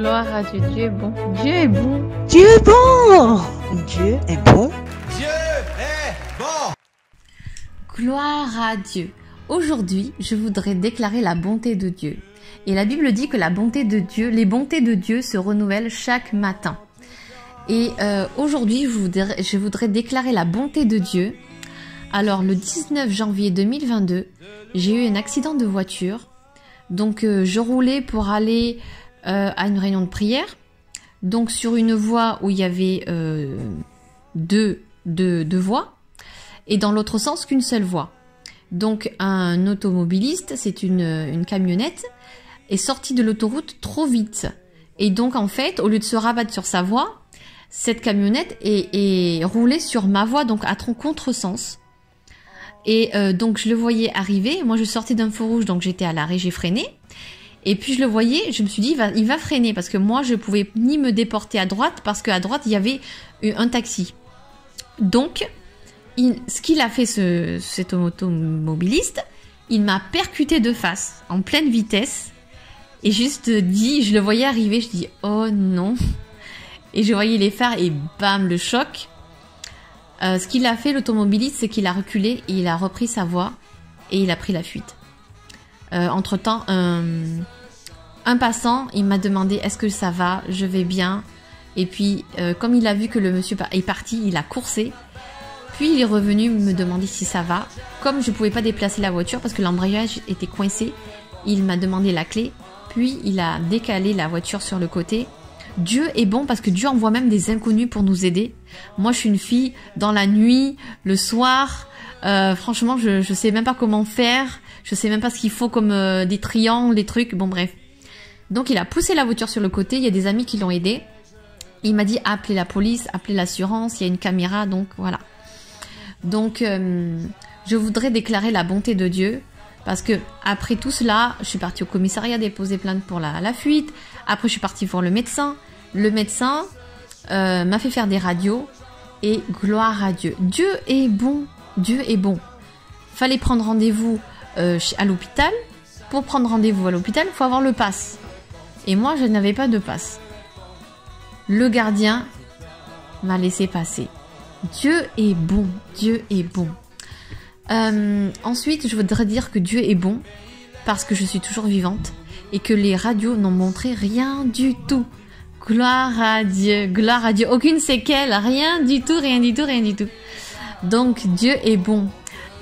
Gloire à Dieu, Dieu est bon. Dieu est bon. Dieu est bon. Dieu est bon. Dieu est bon. Gloire à Dieu. Aujourd'hui, je voudrais déclarer la bonté de Dieu. Et la Bible dit que la bonté de Dieu, les bontés de Dieu se renouvellent chaque matin. Et aujourd'hui, je voudrais déclarer la bonté de Dieu. Alors, le 19 janvier 2022, j'ai eu un accident de voiture. Donc, je roulais pour aller à une réunion de prière. Donc, sur une voie où il y avait deux voies. Et dans l'autre sens qu'une seule voie. Donc, un automobiliste, c'est une camionnette, est sorti de l'autoroute trop vite. Et donc, en fait, au lieu de se rabattre sur sa voie, cette camionnette est roulée sur ma voie, donc à contresens. Et donc, je le voyais arriver. Moi, je sortais d'un feu rouge, donc j'étais à l'arrêt, j'ai freiné. Et puis, je le voyais, je me suis dit, il va freiner, parce que moi, je pouvais ni me déporter à droite, parce qu'à droite, il y avait un taxi. Donc, ce qu'il a fait, cet automobiliste, il m'a percuté de face, en pleine vitesse. Et juste je le voyais arriver, je dis, oh non. Et je voyais les phares et bam, le choc. Ce qu'il a fait, l'automobiliste, c'est qu'il a reculé et il a repris sa voie et il a pris la fuite. Entre-temps, un passant, il m'a demandé, est-ce que ça va? Je vais bien. Et puis, comme il a vu que le monsieur est parti, il a coursé. Puis il est revenu me demander si ça va. Comme je ne pouvais pas déplacer la voiture parce que l'embrayage était coincé, il m'a demandé la clé. Puis il a décalé la voiture sur le côté. Dieu est bon parce que Dieu envoie même des inconnus pour nous aider. Moi je suis une fille dans la nuit, le soir. Franchement je sais même pas comment faire. Je sais même pas ce qu'il faut comme des triangles, des trucs. Bon bref. Donc il a poussé la voiture sur le côté. Il y a des amis qui l'ont aidé. Il m'a dit appelez la police, appelez l'assurance. Il y a une caméra donc voilà. Donc, je voudrais déclarer la bonté de Dieu parce que après tout cela, je suis partie au commissariat déposer plainte pour la fuite. Après, je suis partie voir le médecin. Le médecin m'a fait faire des radios et gloire à Dieu. Dieu est bon. Dieu est bon. Fallait prendre rendez-vous à l'hôpital. Pour prendre rendez-vous à l'hôpital, il faut avoir le pass. Et moi, je n'avais pas de pass. Le gardien m'a laissé passer. Dieu est bon, Dieu est bon. Ensuite, je voudrais dire que Dieu est bon parce que je suis toujours vivante et que les radios n'ont montré rien du tout. Gloire à Dieu, gloire à Dieu. Aucune séquelle, rien du tout, rien du tout, rien du tout. Donc, Dieu est bon.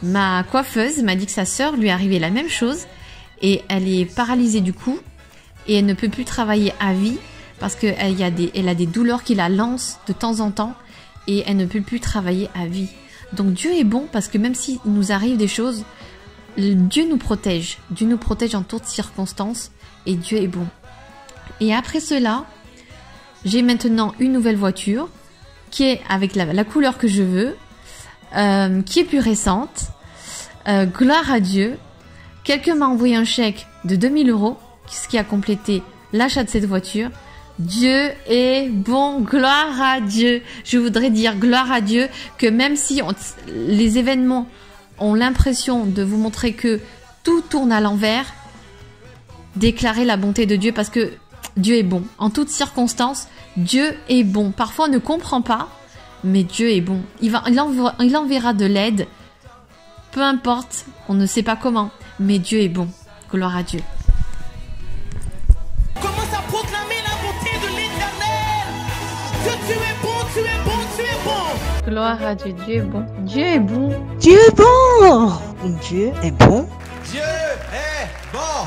Ma coiffeuse m'a dit que sa sœur lui est arrivée la même chose et elle est paralysée du cou et elle ne peut plus travailler à vie parce qu'elle a des douleurs qui la lancent de temps en temps. Et elle ne peut plus travailler à vie. Donc Dieu est bon parce que même s'il nous arrive des choses, Dieu nous protège. Dieu nous protège en toutes circonstances et Dieu est bon. Et après cela, j'ai maintenant une nouvelle voiture qui est avec la couleur que je veux, qui est plus récente. Gloire à Dieu. Quelqu'un m'a envoyé un chèque de 2000 €, ce qui a complété l'achat de cette voiture. Dieu est bon, gloire à Dieu. Je voudrais dire gloire à Dieu que même si les événements ont l'impression de vous montrer que tout tourne à l'envers, déclarez la bonté de Dieu parce que Dieu est bon. En toutes circonstances, Dieu est bon. Parfois on ne comprend pas, mais Dieu est bon. Il enverra de l'aide, peu importe, on ne sait pas comment, mais Dieu est bon. Gloire à Dieu. Commence à proclamer la bonté de l'Éternel. Que tu es bon, tu es bon, tu es bon. Gloire à Dieu, Dieu est bon. Dieu est bon. Dieu est bon. Dieu est bon. Dieu est bon.